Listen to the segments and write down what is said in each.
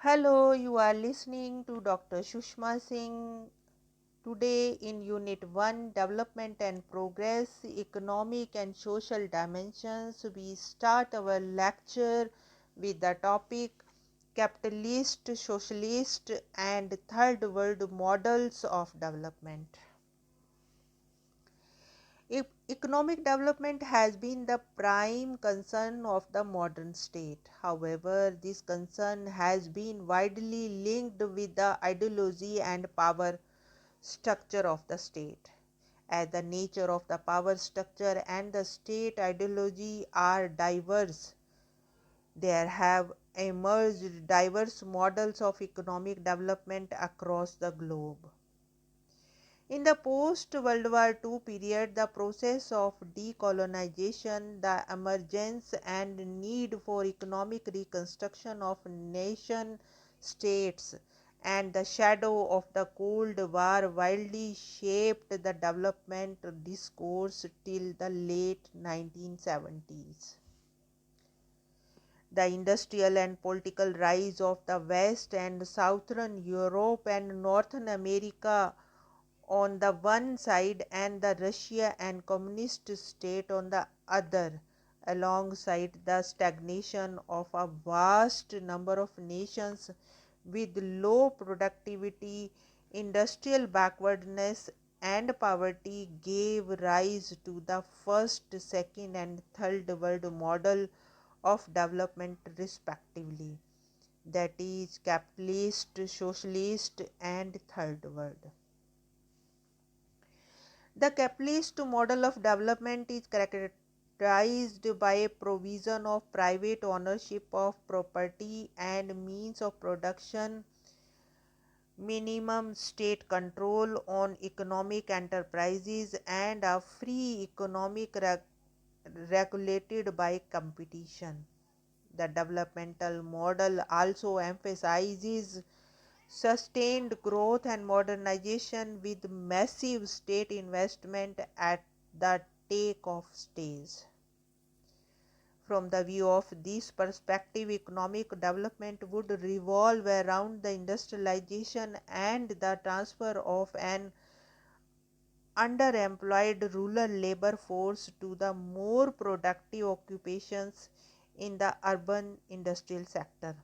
Hello, you are listening to Dr. Sushma Singh. Today in Unit 1 Development and Progress, Economic and Social Dimensions, we start our lecture with the topic Capitalist, Socialist and Third World Models of Development. Economic development has been the prime concern of the modern state. However, this concern has been widely linked with the ideology and power structure of the state. As the nature of the power structure and the state ideology are diverse, there have emerged diverse models of economic development across the globe. In the post-World War II period, the process of decolonization, the emergence and need for economic reconstruction of nation states, and the shadow of the Cold War widely shaped the development discourse till the late 1970s. The industrial and political rise of the West and Southern Europe and Northern America on the one side and the Russia and communist state on the other, alongside the stagnation of a vast number of nations with low productivity, industrial backwardness and poverty, gave rise to the first, second and third world model of development respectively, that is capitalist, socialist and third world. The capitalist model of development is characterized by a provision of private ownership of property and means of production, minimum state control on economic enterprises, and a free economic regulated by competition. The developmental model also emphasizes sustained growth and modernization with massive state investment at the take-off stage. From the view of this perspective, economic development would revolve around the industrialization and the transfer of an underemployed rural labor force to the more productive occupations in the urban industrial sector.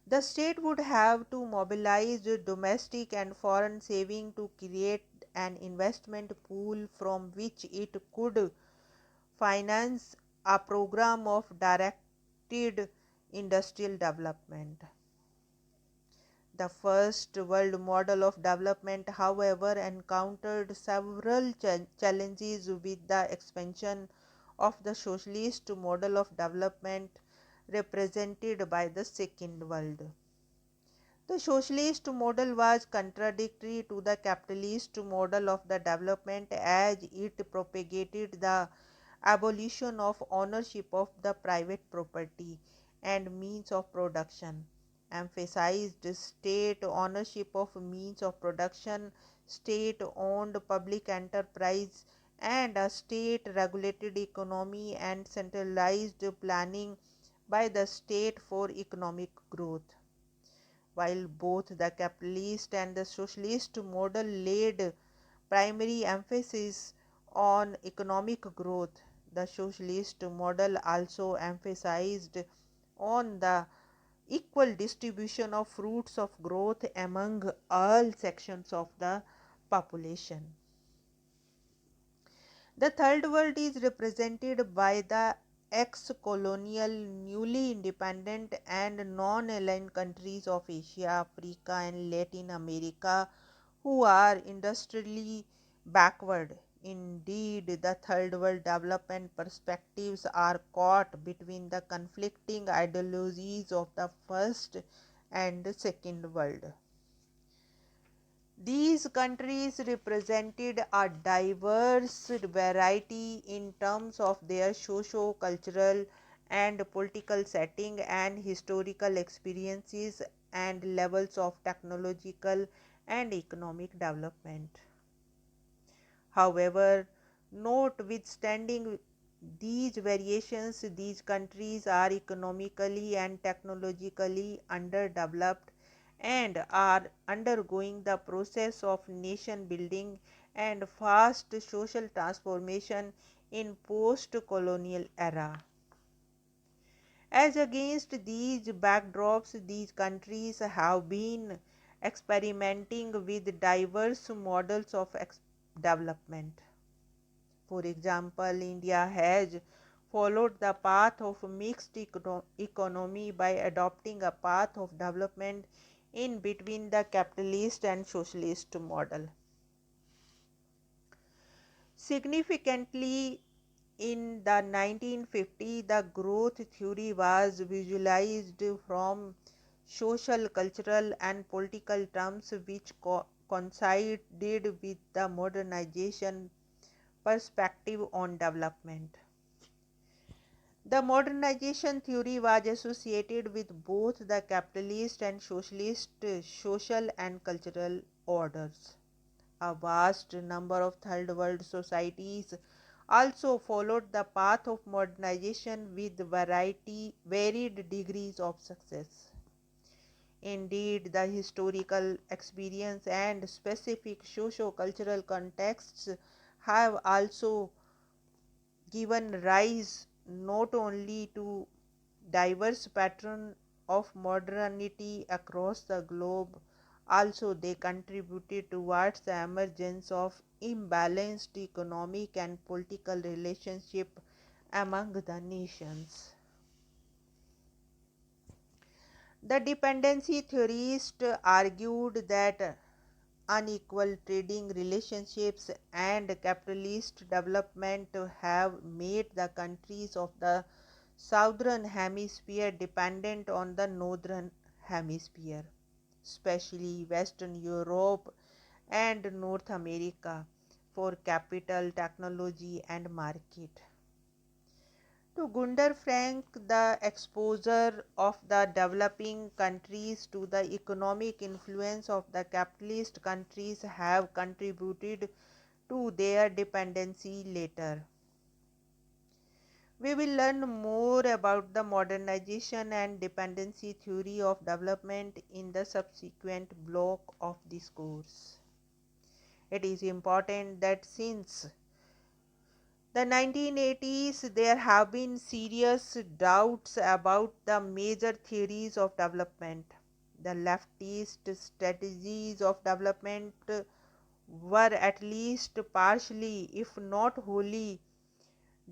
The state would have to mobilize domestic and foreign saving to create an investment pool from which it could finance a program of directed industrial development. The first world model of development, however, encountered several challenges with the expansion of the socialist model of development represented by the Second World. The socialist model was contradictory to the capitalist model of the development, as it propagated the abolition of ownership of the private property and means of production, emphasized state ownership of means of production, state-owned public enterprise, and a state-regulated economy, and centralized planning by the state for economic growth. While both the capitalist and the socialist model laid primary emphasis on economic growth, the socialist model also emphasized on the equal distribution of fruits of growth among all sections of the population. The third world is represented by the ex-colonial, newly independent and non-aligned countries of Asia, Africa and Latin America who are industrially backward. Indeed, the third world development perspectives are caught between the conflicting ideologies of the first and second world. These countries represented a diverse variety in terms of their socio-cultural and political setting and historical experiences and levels of technological and economic development. However, notwithstanding these variations, these countries are economically and technologically underdeveloped and are undergoing the process of nation building and fast social transformation in post-colonial era. As against these backdrops, these countries have been experimenting with diverse models of development. For example, India has followed the path of mixed economy by adopting a path of development in between the capitalist and socialist model. Significantly, in the 1950s, the growth theory was visualized from social, cultural, and political terms which coincided with the modernization perspective on development. The modernization theory was associated with both the capitalist and socialist social and cultural orders. A vast number of third world societies also followed the path of modernization with varied degrees of success. Indeed, the historical experience and specific socio-cultural contexts have also given rise not only to diverse pattern of modernity across the globe, also they contributed towards the emergence of imbalanced economic and political relationship among the nations. The dependency theorists argued that unequal trading relationships and capitalist development have made the countries of the southern hemisphere dependent on the northern hemisphere, especially Western Europe and North America, for capital, technology, and market. To Gunder Frank, the exposure of the developing countries to the economic influence of the capitalist countries have contributed to their dependency later. We will learn more about the modernization and dependency theory of development in the subsequent block of this course. It is important that since the 1980s, there have been serious doubts about the major theories of development. The leftist strategies of development were at least partially, if not wholly,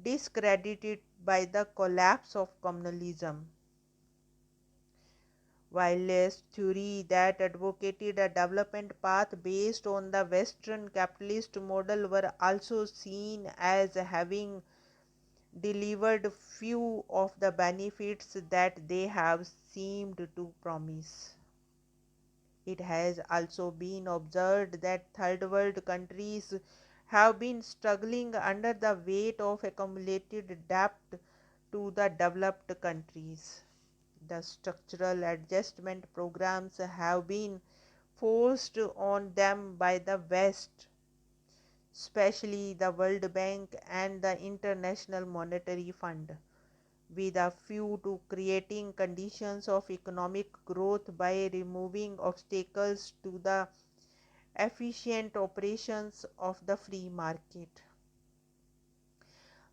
discredited by the collapse of communalism. While a theory that advocated a development path based on the Western capitalist model were also seen as having delivered few of the benefits that they have seemed to promise. It has also been observed that third world countries have been struggling under the weight of accumulated debt to the developed countries. The structural adjustment programs have been forced on them by the West, especially the World Bank and the International Monetary Fund, with a view to creating conditions of economic growth by removing obstacles to the efficient operations of the free market.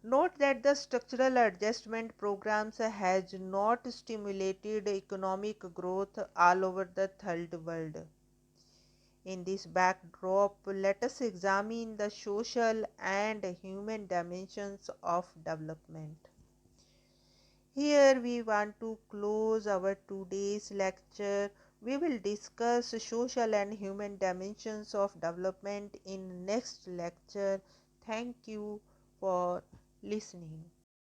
Note that the structural adjustment programs has not stimulated economic growth all over the third world. In this backdrop, let us examine the social and human dimensions of development. Here we want to close our today's lecture. We will discuss social and human dimensions of development in next lecture. Thank you for listening.